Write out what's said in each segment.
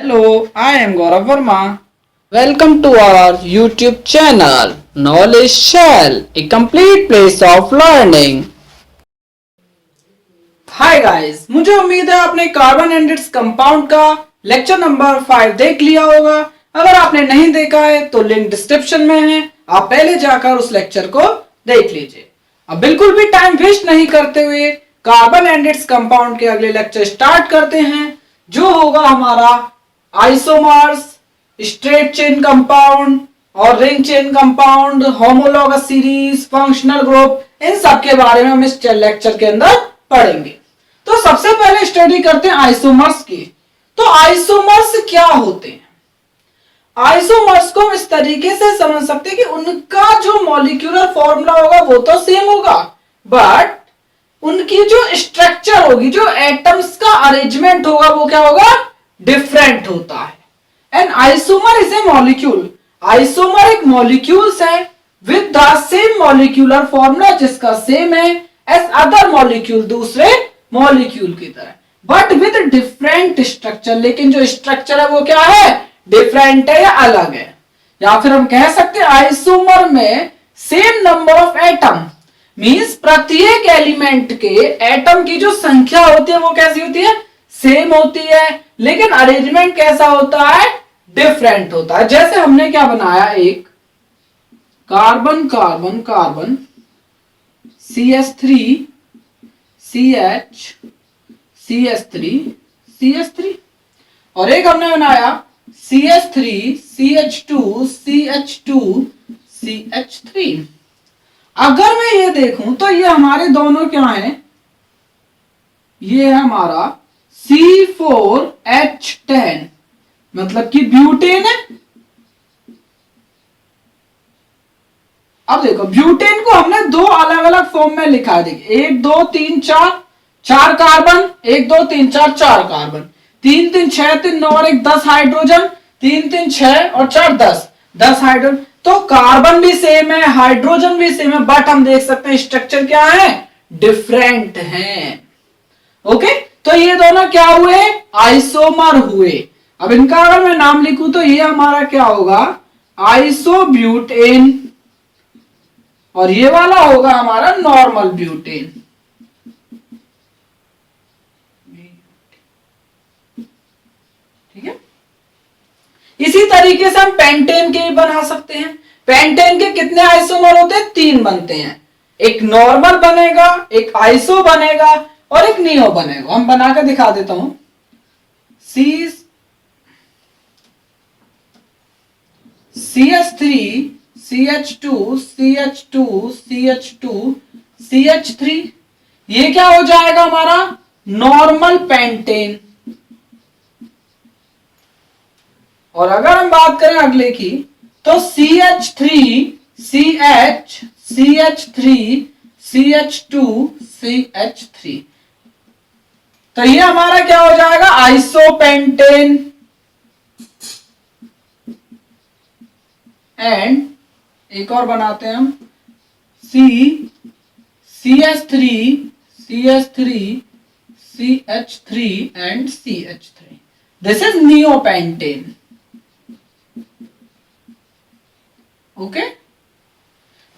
Hello, I am Gaurav Verma. Welcome to our YouTube channel, Knowledge Shell, a complete place of learning. Hi guys, मुझे उम्मीद है आपने carbon and its compound का lecture number 5 देख लिया होगा। अगर आपने नहीं देखा है तो लिंक डिस्क्रिप्शन में है, आप पहले जाकर उस लेक्चर को देख लीजिए। अब बिल्कुल भी टाइम वेस्ट नहीं करते हुए कार्बन एंड इट्स कंपाउंड के अगले लेक्चर स्टार्ट करते हैं, जो होगा हमारा आइसोमर्स, स्ट्रेट चेन कंपाउंड और ring chain compound, homologous series, functional group, इन सब के बारे में हम इस लेक्चर के अंदर पढ़ेंगे। तो सबसे पहले स्टडी करते हैं आइसोमर्स की। तो आइसोमर्स क्या होते हैं? आइसोमर्स को हम इस तरीके से समझ सकते हैं कि उनका जो मॉलिक्यूलर फॉर्मूला होगा वो तो सेम होगा, बट उनकी जो स्ट्रक्चर होगी, जो एटम्स का अरेंजमेंट होगा, वो क्या होगा? डिफरेंट होता है। And isomer is a molecule. Isomer एक मॉलिक्यूल्स है with the same molecular formula, जिसका सेम है एज अदर मॉलिक्यूल, दूसरे मॉलिक्यूल की तरह, बट विद डिफरेंट स्ट्रक्चर। लेकिन जो स्ट्रक्चर है वो क्या है? डिफरेंट है या अलग है। या फिर हम कह सकते हैं आइसोमर में same number of atom, means प्रत्येक एलिमेंट के एटम की जो संख्या होती है वो कैसी होती है? सेम होती है, लेकिन अरेंजमेंट कैसा होता है? डिफरेंट होता है। जैसे हमने क्या बनाया, एक carbon carbon carbon CH3 CH CH3 CH3, और एक हमने बनाया CH3 CH2 CH2 CH3। अगर मैं ये देखूं तो ये हमारे दोनों क्या हैं? ये है हमारा C4H10, मतलब कि ब्यूटेन है। अब देखो, ब्यूटेन को हमने दो अलग अलग फॉर्म में लिखा है। देखिए, 1 2 3 4, 4 कार्बन, 1 2 3 4 4 कार्बन, 3 3 6 3 9 और 1 10 हाइड्रोजन, 3 3 6 और 4 10 10 हाइड्रोजन। तो कार्बन भी सेम है, हाइड्रोजन भी सेम है, बट हम देख सकते हैं स्ट्रक्चर क्या है? डिफरेंट है। ओके, तो ये दोनों क्या हुए? आइसोमर हुए। अब इनका अगर मैं नाम लिखूं तो ये हमारा क्या होगा? आइसोब्यूटेन, और ये वाला होगा हमारा नॉर्मल ब्यूटेन। ठीक है, इसी तरीके से हम पेंटेन के भी बना सकते हैं। पेंटेन के कितने आइसोमर होते हैं? 3 बनते हैं। एक नॉर्मल बनेगा, एक आइसो बनेगा और एक नियो बनेगा। हम बनाकर दिखा देता हूं। CH3 CH2 CH2 CH2 CH3, ये क्या हो जाएगा हमारा? Normal pentane. और अगर हम बात करें अगले की, तो CH3 CH CH3 CH2 CH3, तो ये हमारा क्या हो जाएगा? आइसोपेंटेन। एंड एक और बनाते हैं हम, CH3 CH3 CH3 and CH3, this is neopentane. Okay,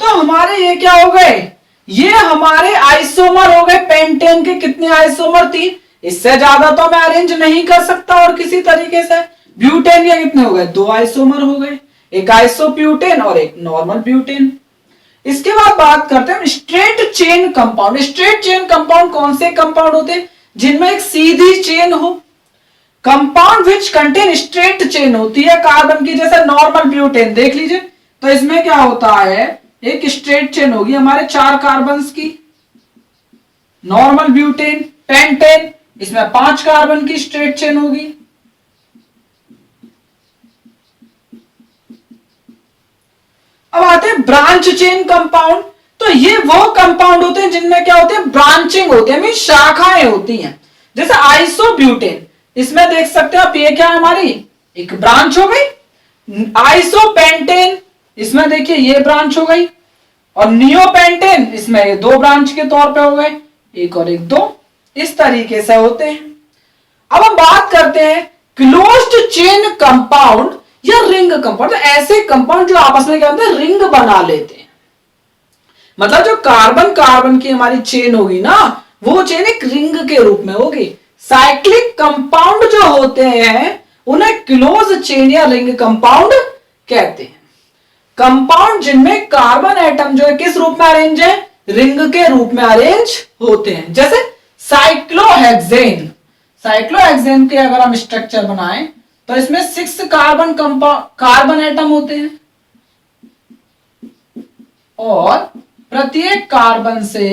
तो हमारे ये क्या हो गए? ये हमारे आइसोमर हो गए। पेंटेन के कितने आइसोमर? 3। इससे ज्यादा तो मैं अरेंज नहीं कर सकता और किसी तरीके से। ब्यूटेन के कितने हो गए? 2 आइसोमर हो गए, एक आइसोब्यूटेन और एक नॉर्मल ब्यूटेन। इसके बाद बात करते हैं straight chain compound. Straight chain compound कौन से कंपाउंड होते हैं? जिनमें एक सीधी चेन हो। Compound which contain straight chain होती है कार्बन की, जैसे नॉर्मल ब्यूटेन देख लीजिए, तो इसमें क्या होता है? एक स्ट्रेट चेन होगी हमारे 4 कार्बन की। नॉर्मल ब्यूटेन, पेंटेन, इसमें 5 कार्बन की स्ट्रेट चेन होगी। अब आते हैं ब्रांच चेन कंपाउंड। तो ये वो कंपाउंड होते हैं जिनमें क्या होते हैं? ब्रांचिंग होती है, मीन शाखाएं होती हैं। जैसे आइसोब्यूटेन, इसमें देख सकते हो आप, ये क्या है हमारी? एक ब्रांच हो गई। आइसोपेंटेन, इसमें देखिए ये ब्रांच हो गई, और नियोपेंटेन, इसमें ये 2 ब्रांच के तौर पे हो गए, एक और एक 2, इस तरीके से होते हैं। अब हम बात करते हैं क्लोज्ड चेन कंपाउंड या रिंग कंपाउंड, ऐसे कंपाउंड जो आपस में क्या होते हैं, रिंग बना लेते हैं। मतलब जो कार्बन कार्बन की हमारी चेन होगी ना, वो चेन एक रिंग के रूप में होगी। साइक्लिक कंपाउंड जो होते हैं उन्हें क्लोज चेन या रिंग कंपाउंड कहते हैं। कंपाउंड जिनमें कार्बन एटम जो है किस रूप में अरेंज है, रिंग के रूप में अरेंज होते हैं। जैसे साइक्लोहेक्सेन, साइक्लोहेक्सेन के अगर हम स्ट्रक्चर बनाएं तो इसमें 6 कार्बन एटम होते हैं और प्रत्येक कार्बन से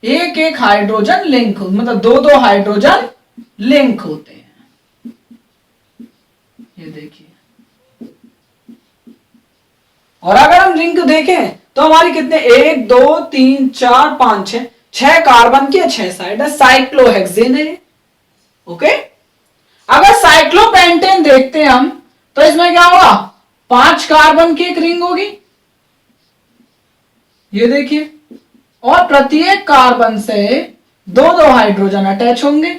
एक एक हाइड्रोजन लिंक, मतलब दो दो हाइड्रोजन लिंक होते हैं। ये देखिए, और अगर हम रिंग देखें तो हमारी कितने, 1 2 3 4 5 6, 6 कार्बन की 6 साइड है, साइक्लोहेक्सेन है। ओके, अगर साइक्लोपेंटेन देखते हैं हम तो इसमें क्या होगा, 5 कार्बन की एक रिंग होगी, ये देखिए, और प्रत्येक कार्बन से दो दो हाइड्रोजन अटैच होंगे।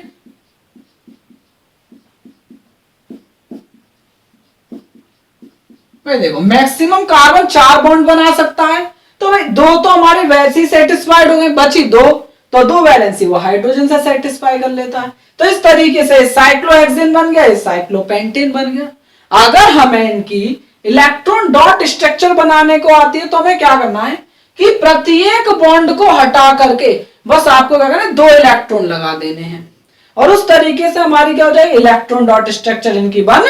भाई देखो, मैक्सिमम कार्बन 4 बॉन्ड बना सकता है, तो भाई 2 तो हमारे वैसे ही सेटिस्फाइड हो गए, बची 2, तो 2 वैलेंसी वो हाइड्रोजन से सेटिस्फाई कर लेता है। तो इस तरीके से साइक्लोहेक्सेन बन गया, साइक्लोपेंटेन बन गया। अगर हमें इनकी इलेक्ट्रॉन डॉट स्ट्रक्चर बनाने को आती है तो हमें क्या करना है कि प्रत्येक बॉन्ड को हटा करके बस आपको क्या करना है, 2 इलेक्ट्रॉन लगा देने हैं, और उस तरीके से हमारी क्या हो जाएगी, इलेक्ट्रॉन डॉट स्ट्रक्चर इनकी बन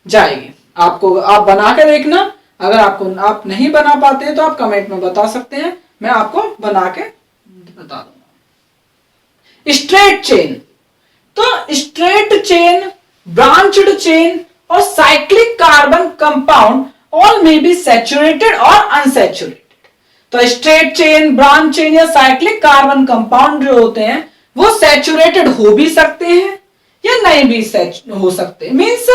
जाएगी। आपको, आप बना के देखना, अगर आप नहीं बना पाते हैं तो आप कमेंट में बता सकते हैं, मैं आपको बना के बता दूंगा। स्ट्रेट चेन, तो स्ट्रेट चेन, ब्रांच्ड चेन और cyclic carbon compound all may be saturated और अनसैचुरेटेड। तो स्ट्रेट चेन, ब्रांच चेन या साइक्लिक कार्बन कंपाउंड जो होते हैं वो सैचुरेटेड हो भी सकते हैं या नहीं भी हो सकते। मींस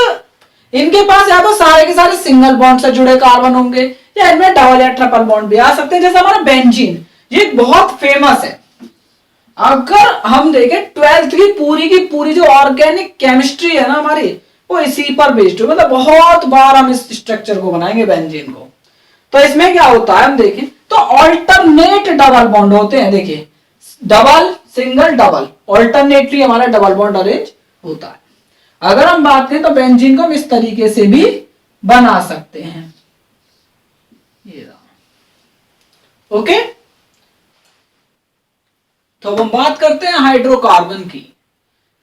इनके पास या तो सारे के सारे सिंगल बॉन्ड से जुड़े कार्बन होंगे या इनमें डबल या ट्रिपल बॉन्ड भी आ सकते हैं, जैसे हमारा बेंजीन, ये बहुत फेमस है। अगर हम देखें 12th की पूरी जो ऑर्गेनिक केमिस्ट्री है ना हमारी, वो इसी पर बेस्ड है। मतलब बहुत बार हम इस स्ट्रक्चर को बनाएंगे बेंजीन को। तो इसमें क्या होता है, हम देखें तो ऑल्टरनेट डबल बॉन्ड होते हैं। देखिए, डबल सिंगल डबल, ऑल्टरनेटली हमारा डबल बॉन्ड अरेंज होता है। अगर हम बात करें तो बेंजीन को हम इस तरीके से भी बना सकते हैं, ये रहा। ओके, तो अब हम बात करते हैं हाइड्रोकार्बन की।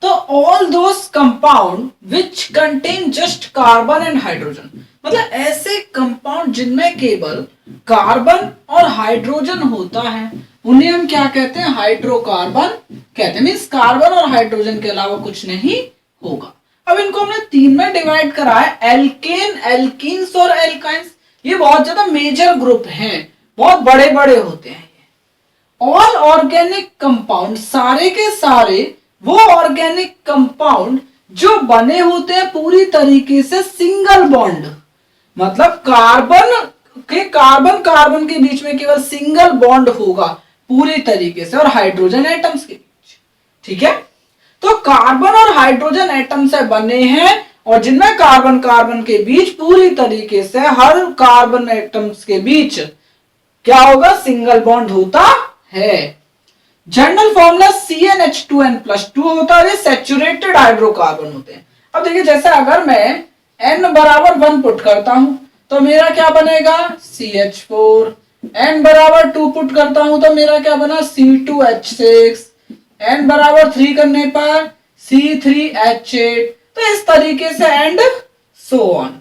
तो all those compound which contain just carbon and hydrogen, मतलब ऐसे कंपाउंड जिनमें केवल कार्बन और हाइड्रोजन होता है, उन्हें हम क्या कहते हैं, हाइड्रोकार्बन कहते हैं। मींस कार्बन और हाइड्रोजन के अलावा कुछ नहीं होगा। अब इनको हमने 3 में डिवाइड करा है, एल्केन, एल्कीन्स और एल्काइंस। ये बहुत ज्यादा मेजर ग्रुप हैं, बहुत बड़े बड़े होते हैं। ऑल ऑर्गेनिक कंपाउंड, सारे के सारे वो ऑर्गेनिक कंपाउंड जो बने होते हैं पूरी तरीके से सिंगल बॉन्ड, मतलब कार्बन के बीच में केवल सिंगल बॉन्ड होगा पूरी तरीके से, और हाइड्रोजन एटम्स के बीच। ठीक है, तो कार्बन और हाइड्रोजन एटम से बने हैं, और जिनमें कार्बन कार्बन के बीच पूरी तरीके से हर कार्बन एटम्स के बीच क्या होगा, सिंगल बॉन्ड होता है। जनरल फॉर्मूला CnH2n+2 होता है। ये सैचुरेटेड हाइड्रोकार्बन होते हैं। अब देखिए, जैसे अगर मैं n बराबर 1 पुट करता हूं तो मेरा क्या बनेगा, CH4। n बराबर 2 पुट करता हूं तो मेरा क्या बना, C2H6। n बराबर 3 करने पर C3H8। तो इस तरीके से एंड सो ऑन,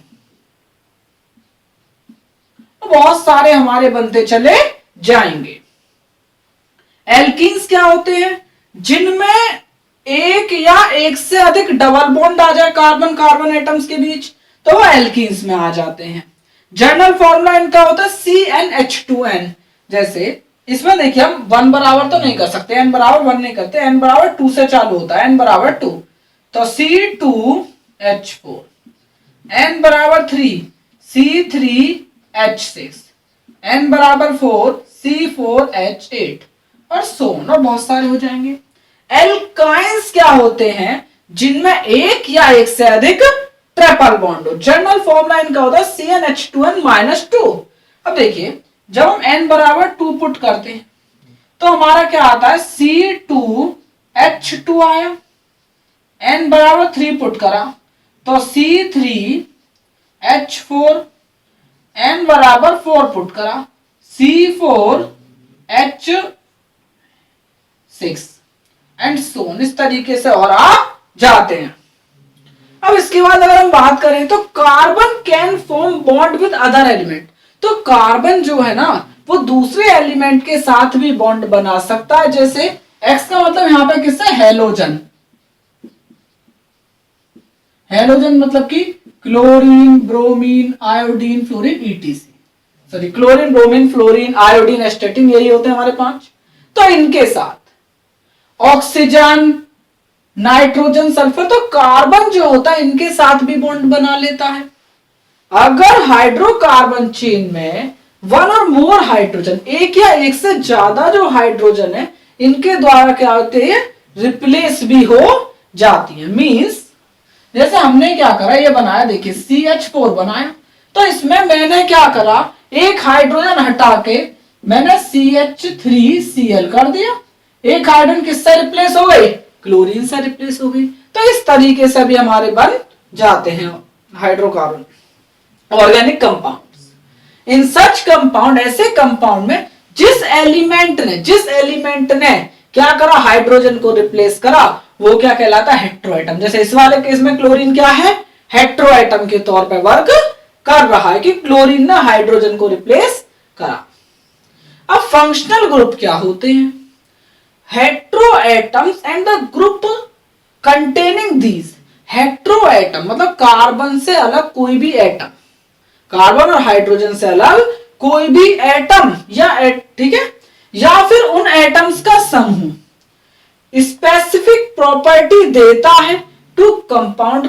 बहुत सारे हमारे बनते चले जाएंगे। एल्कीन्स क्या होते हैं, जिनमें एक या एक से अधिक डबल बॉन्ड आ जाए कार्बन कार्बन एटम्स के बीच, तो वो एल्कीन्स में आ जाते हैं। जनरल फॉर्मूला इनका होता है CnH2n। जैसे इसमें देखिए, हम 1 बराबर तो नहीं कर सकते, n बराबर 1 नहीं करते, n बराबर 2 से चालू होता है, n बराबर 2, तो C2H4। n बराबर 3 C3H6। n बराबर 4 C4H8, और सोन, और बहुत सारे हो जाएंगे। एल्काइंस क्या होते हैं, जिनमें एक या एक से अधिक ट्रिपल बॉन्ड हो। जनरल फॉर्मूला इनका होता है CnH2n-2। अब देखिए जब हम n बराबर 2 पुट करते हैं तो हमारा क्या आता है C2H2 आया। n बराबर 3 पुट करा तो C3H4, n बराबर 4 पुट करा C4H6 एंड सो ऑन, इस तरीके से और आ जाते हैं। अब इसके बाद अगर हम बात करें तो carbon can form bond with other element. तो कार्बन जो है ना वो दूसरे एलिमेंट के साथ भी बॉन्ड बना सकता है। जैसे X का मतलब यहां पे किससे, हैलोजन। हैलोजन मतलब कि chlorine, bromine, iodine, fluorine, ETC। Sorry, chlorine, bromine, fluorine, iodine, एस्टेटिन, यही होते हैं हमारे 5। तो इनके साथ ऑक्सीजन, नाइट्रोजन, सल्फर, तो कार्बन जो होता है इनके साथ भी बॉन्ड बना लेता है। अगर हाइड्रोकार्बन चेन में वन और मोर हाइड्रोजन, एक या एक से ज्यादा जो हाइड्रोजन है इनके द्वारा क्या होते हैं, रिप्लेस भी हो जाती है। मींस जैसे हमने क्या करा, ये बनाया, देखिए CH4 बनाया, तो इसमें मैंने क्या करा, एक हाइड्रोजन हटा के मैंने CH3Cl कर दिया। एक हाइड्रोजन किससे रिप्लेस हो गई, क्लोरीन से रिप्लेस हो गई। तो इस तरीके से भी हमारे बन जाते हैं हाइड्रोकार्बन ऑर्गेनिक कंपाउंड्स। इन सच कंपाउंड, ऐसे कंपाउंड में जिस एलिमेंट ने क्या करा, हाइड्रोजन को रिप्लेस करा, वो क्या कहलाता है, हेट्रोएटम। जैसे इस वाले केस में क्लोरीन क्या है, हेट्रोएटम के तौर पे वर्क कर रहा है कि क्लोरीन ने हाइड्रोजन को रिप्लेस करा। अब फंक्शनल ग्रुप क्या होते हैं, heteroatoms and the group containing these. Heteroatom मतलब कार्बन से अलग कोई भी एटम, कार्बन और हाइड्रोजन से अलग कोई भी एटम या ठीक है, या फिर उन एटम्स का समूह स्पेसिफिक प्रॉपर्टी देता है टू कंपाउंड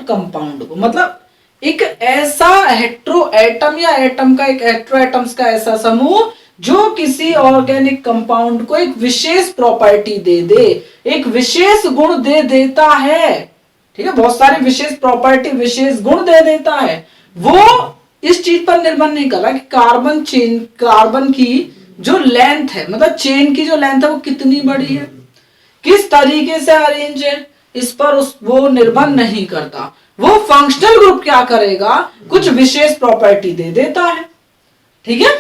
को। मतलब एक ऐसा हेट्रोएटम या एटम का, एक हेट्रोएटम्स का ऐसा समूह जो किसी ऑर्गेनिक कंपाउंड को एक विशेष प्रॉपर्टी दे दे, एक विशेष गुण दे देता है। ठीक है, बहुत सारी विशेष प्रॉपर्टी, विशेष गुण दे देता है। वो इस चीज पर निर्भर नहीं कर रहा कि कार्बन की जो लेंथ है, मतलब चेन की जो लेंथ है वो कितनी बड़ी है, किस तरीके से अरेंज है, इस पर वो निर्भर नहीं करता। वो फंक्शनल ग्रुप क्या करेगा, कुछ विशेष प्रॉपर्टी दे देता है। ठीक है,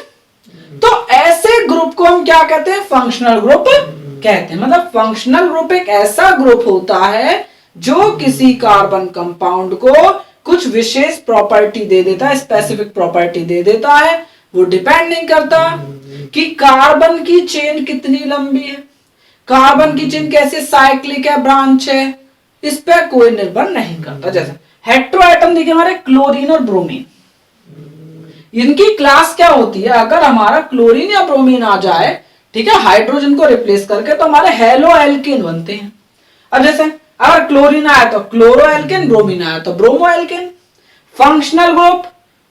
तो ऐसे ग्रुप को हम क्या कहते हैं, फंक्शनल ग्रुप कहते हैं। मतलब फंक्शनल ग्रुप एक ऐसा ग्रुप होता है जो किसी कार्बन कंपाउंड को कुछ विशेष प्रॉपर्टी दे देता है, स्पेसिफिक प्रॉपर्टी दे देता है। वो डिपेंड नहीं करता कि कार्बन की चेन कितनी लंबी है, कार्बन की चेन कैसे साइक्लिक है, ब्रांच है, इस पर कोई निर्भर नहीं करता। जैसे हेट्रोएटम देखिए हमारे क्लोरीन और ब्रोमीन, इनकी क्लास क्या होती है, अगर हमारा क्लोरीन या ब्रोमीन आ जाए, ठीक है, हाइड्रोजन को रिप्लेस करके, तो हमारे हेलो एल्केन बनते हैं। अब जैसे अगर क्लोरीन आया तो क्लोरो एल्केन, ब्रोमीन आया तो ब्रोमो एल्केन। फंक्शनल ग्रुप,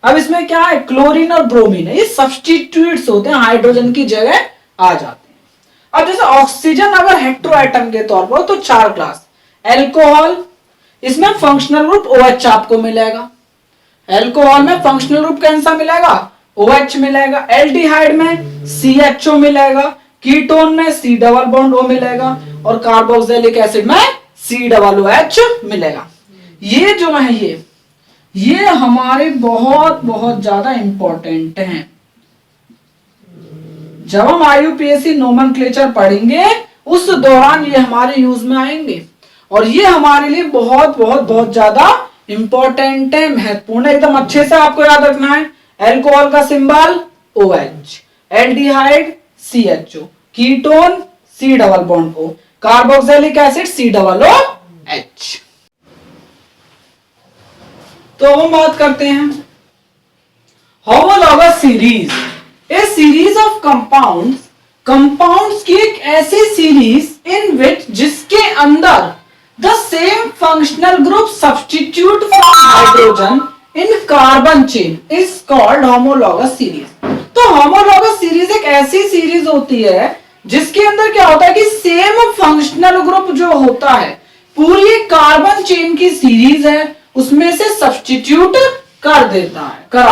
अब इसमें क्या है, क्लोरीन और ब्रोमीन है, ये सब्स्टिट्यूट्स होते हैं, हाइड्रोजन की जगह आ जाते हैं। अब जैसे ऑक्सीजन अगर हेट्रोएटम के तौर पर तो 4 क्लास, एल्कोहल, इसमें फंक्शनल ग्रुप OH आपको मिलेगा। एल्कोहल में फंक्शनल ग्रुप कौन सा मिलेगा, OH मिलेगा। एल्डिहाइड में CHO मिलेगा, कीटोन में C डबल बॉन्ड O मिलेगा, और कार्बोक्सिलिक एसिड में COOH मिलेगा। ये जो है ये हमारे बहुत बहुत ज्यादा इंपॉर्टेंट हैं। जब हम IUPAC नोमेनक्लेचर पढ़ेंगे उस दौरान ये हमारे यूज में आएंगे, और ये हमारे लिए बहुत बहुत बहुत ज्यादा इंपॉर्टेंट है, महत्वपूर्ण है। एकदम अच्छे से आपको याद रखना है। एल्कोहल का symbol OH, aldehyde CHO, ketone C double bond O, carboxylic acid COOH। तो हम बात करते हैं homologous series. A series of compounds की एक ऐसी सीरीज इन विच जिसके अंदर the same functional group substitute from hydrogen in carbon chain is called homologous series. तो होमोलॉगस सीरीज एक ऐसी सीरीज होती है जिसके अंदर क्या होता है कि सेम फंक्शनल ग्रुप जो होता है पूरी कार्बन चेन की सीरीज है उसमें से सब्स्टिट्यूट करा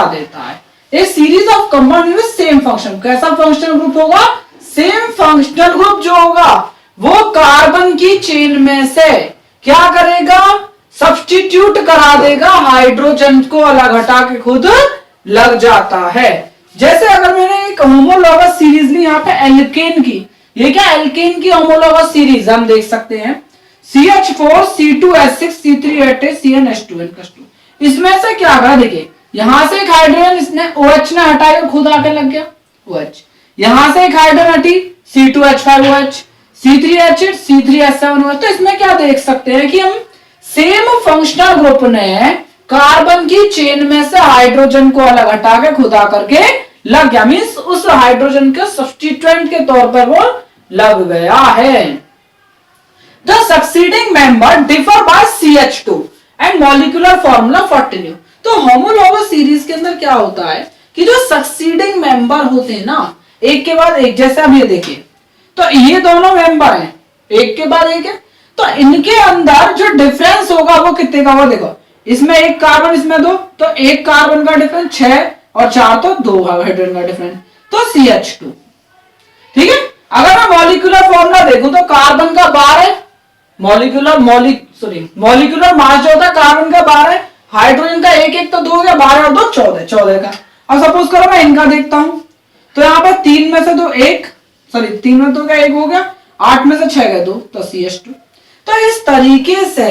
देता है। A series of compound with same function. कैसा फंक्शनल ग्रुप होगा? सेम फंक्शनल ग्रुप जो होगा वो कार्बन की चेन में से क्या करेगा? सब्स्टिट्यूट करा देगा, हाइड्रोजन को अलग हटा के खुद लग जाता है। जैसे अगर मैंने एक होमोलॉगस सीरीज ली यहाँ पे एल्केन की, ये क्या एल्केन की होमोलॉगस सीरीज हम देख सकते हैं CH4 C2H6 C3H8 CnH2n+2। इसमें से क्या होगा? देखिए यहां से एक हाइड्रोजन इसने OH ने हटाया और खुद आके लग गया OH। यहां से एक हाइड्रोजन हटी C2H5OH C3H8 C3H7OH। तो इसमें क्या देख सकते हैं कि हम सेम फंक्शनल ग्रुप ने कार्बन की चेन में से हाइड्रोजन को अलग हटा के खुद आकर के लग गया, मीन्स उस हाइड्रोजन के सब्स्टिट्यूएंट के तौर पर वो लग गया है। The succeeding member differ by CH2 and molecular formula 14U। तो होमोलॉगस सीरीज के अंदर क्या होता है कि जो सक्सीडिंग मेंबर होते हैं ना, एक के बाद एक, जैसे अब ये देखिए तो ये दोनों मेंबर हैं एक के बाद एक है, तो इनके अंदर जो डिफरेंस होगा वो कितने का होगा? देखो इसमें एक कार्बन इसमें 2, तो एक कार्बन का डिफरेंस 6 और 4 तो 2 हाइड्रोजन का डिफरेंस, तो CH2। ठीक है, अगर मैं मॉलिक्यूलर फॉर्मूला देखूं तो कार्बन का 12 मॉलिक्यूलर मास जो होता है कार्बन का 12, हाइड्रोजन का एक तो 2 हो गया, 12 और 2 14 का। अब सपोज करो मैं इनका देखता हूं तो यहाँ पर 3 में से 2 1, सॉरी 3 में 2 का 1 हो गया, 8 में से 6 गए 2, तो CH2। तो इस तरीके से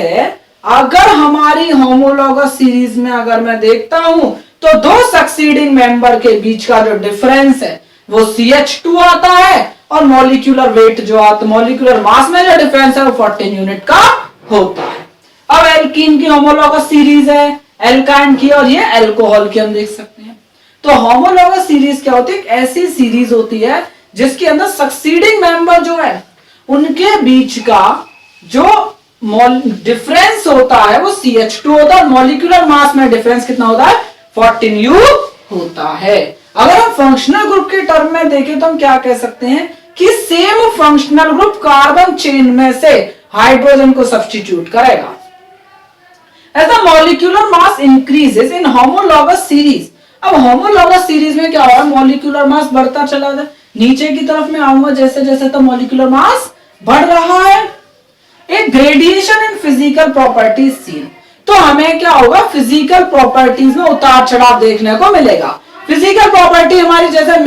अगर हमारी होमोलॉगस सीरीज में अगर मैं देखता हूं तो दो सक्सीडिंग मेंबर के बीच का जो डिफरेंस है वो CH2 आता है और मॉलिक्यूलर वेट जो आता, मॉलिक्यूलर मास में जो डिफरेंस है वो 14 यूनिट का होता है। अब एल्कीन की होमोलॉगस सीरीज है, एल्काइन की, और ये अल्कोहल की हम देख सकते हैं। तो होमोलॉगस सीरीज क्या होती है? ऐसी सीरीज होती है जिसके अंदर सक्सीडिंग मेंबर जो है उनके बीच का जो डिफरेंस होता है वो CH2 होता है, मॉलिक्यूलर मास में डिफरेंस कितना होता है? 14U होता है। अगर हम फंक्शनल ग्रुप के टर्म में देखें तो हम क्या कह सकते हैं कि same functional group carbon chain में से हाइड्रोजन को सब्स्टिट्यूट करेगा। As the molecular mass increases in homologous series, अब होमोलॉगस सीरीज में क्या होगा? मॉलिक्यूलर मास बढ़ता चला जाए, नीचे की तरफ में आऊंगा जैसे जैसे तो मॉलिक्यूलर मास बढ़ रहा है। एक gradation in physical properties scene, तो हमें क्या होगा? फिजिकल प्रॉपर्टीज में उतार चढ़ाव देखने को मिलेगा। फिजिकल प्रॉपर्टी हमारी जैसे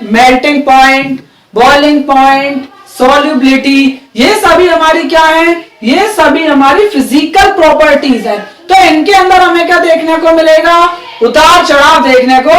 melting point, boiling point, solubility, ये सभी हमारी क्या है? ये सभी हमारी फिजिकल प्रॉपर्टीज है। तो इनके अंदर हमें क्या देखने को मिलेगा? उतार चढ़ाव देखने को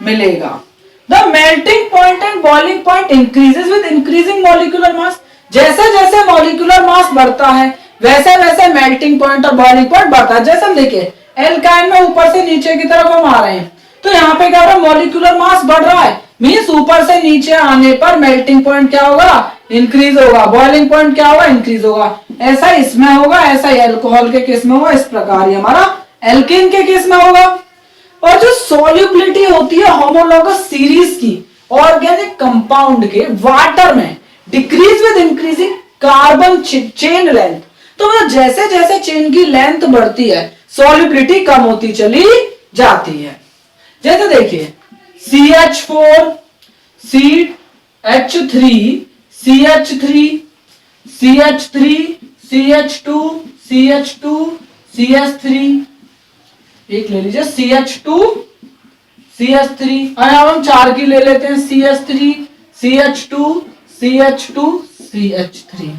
मिलेगा। The melting point and boiling point increases with increasing molecular mass. जैसे जैसे मॉलिक्यूलर मास बढ़ता है वैसे वैसे मेल्टिंग पॉइंट और बॉइलिंग पॉइंट बढ़ता है। जैसे हम देखिए एल्काइन में ऊपर से नीचे की तरफ हम आ रहे हैं तो यहाँ पे क्या हो रहा है? मॉलिक्यूलर मास बढ़ रहा है, मींस ऊपर से नीचे आने पर मेल्टिंग पॉइंट क्या होगा? इंक्रीज होगा, बॉइलिंग पॉइंट क्या होगा? इंक्रीज होगा। ऐसा इसमें होगा, ऐसा ही अल्कोहल के केस में होगा, इस प्रकार ही हमारा एल्केन के केस में होगा। और जो सॉल्युबिलिटी होती है होमोलॉगस सीरीज की ऑर्गेनिक कंपाउंड के वाटर में decrease with increasing carbon chain length. तो मतलब जैसे जैसे चेन की लेंथ बढ़ती है सॉल्युबिलिटी कम होती चली जाती है। जैसे देखिए CH4 CH3 CH3 CH3 CH2 CH2 CH3, एक ले लीजिए CH2 CH3, अब हम 4 की ले लेते हैं CH3 CH2 CH2 CH3।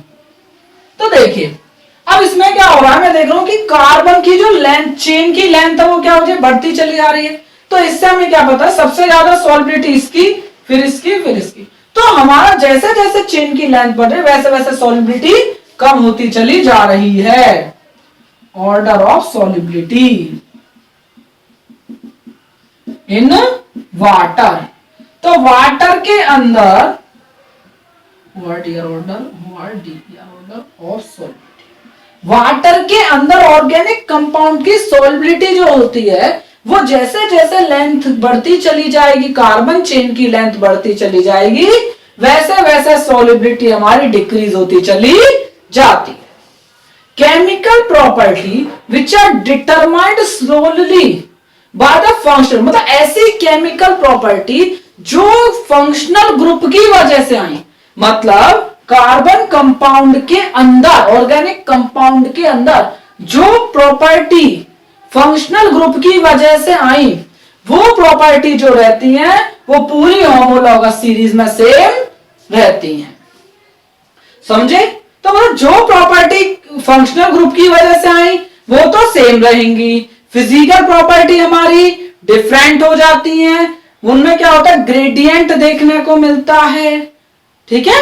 तो देखिए अब इसमें क्या हो रहा है? मैं देख रहा हूं कि कार्बन की जो लेंथ, चेन की लेंथ है वो क्या हो रही है? बढ़ती चली जा रही है। तो इससे हमें क्या पता है? सबसे ज्यादा सॉल्युबिलिटी इसकी, फिर इसकी, फिर इसकी। तो हमारा जैसे जैसे चेन की लेंथ बढ़ रही है वैसे वैसे सॉल्युबिलिटी कम होती चली जा रही है। Order of solubility in water. तो वाटर के अंदर ऑफ सॉल्युबिलिटी, वाटर के अंदर ऑर्गेनिक कंपाउंड की सॉल्युबिलिटी जो होती है वो जैसे जैसे लेंथ बढ़ती चली जाएगी, कार्बन चेन की लेंथ बढ़ती चली जाएगी, वैसे वैसे सॉल्युबिलिटी हमारी डिक्रीज होती चली जाती है। Chemical property which are determined solely by the functional, मतलब ऐसी केमिकल प्रॉपर्टी जो फंक्शनल ग्रुप की वजह से आई, मतलब कार्बन कंपाउंड के अंदर, ऑर्गेनिक कंपाउंड के अंदर जो प्रॉपर्टी फंक्शनल ग्रुप की वजह से आई, वो प्रॉपर्टी जो रहती है वो पूरी होमोलॉगस सीरीज में सेम रहती हैं। समझे? तो मतलब जो प्रॉपर्टी फंक्शनल ग्रुप की वजह से आई वो तो सेम रहेंगी, फिजिकल प्रॉपर्टी हमारी डिफरेंट हो जाती हैं, उनमें क्या होता है, ग्रेडियंट देखने को मिलता है। ठीक है,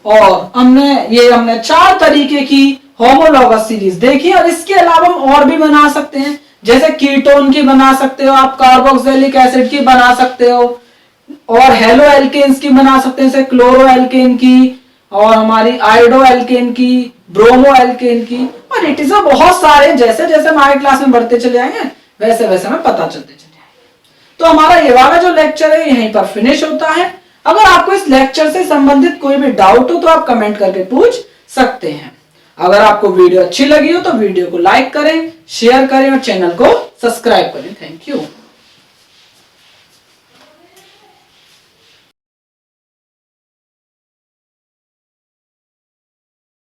और हमने 4 तरीके की होमोलॉगस सीरीज देखी, और इसके अलावा हम और भी बना सकते हैं, जैसे कीटोन की बना सकते हो आप, कार्बोक्सिलिक एसिड की बना सकते हो, और हेलो एल्केन्स की बना सकते हैं, जैसे क्लोरो एल्केन की, और हमारी आयोडो एल्केन की, ब्रोमो एल्केन की, और इट इज बहुत सारे, जैसे जैसे हम आगे क्लास में बढ़ते चले जाएंगे वैसे वैसे हमें पता चलते चले जाएंगे। तो हमारा ये वाला जो लेक्चर है यहीं पर फिनिश होता है। अगर आपको इस लेक्चर से संबंधित कोई भी डाउट हो तो आप कमेंट करके पूछ सकते हैं। अगर आपको वीडियो अच्छी लगी हो तो वीडियो को लाइक करें, शेयर करें और चैनल को सब्सक्राइब करें। Thank you.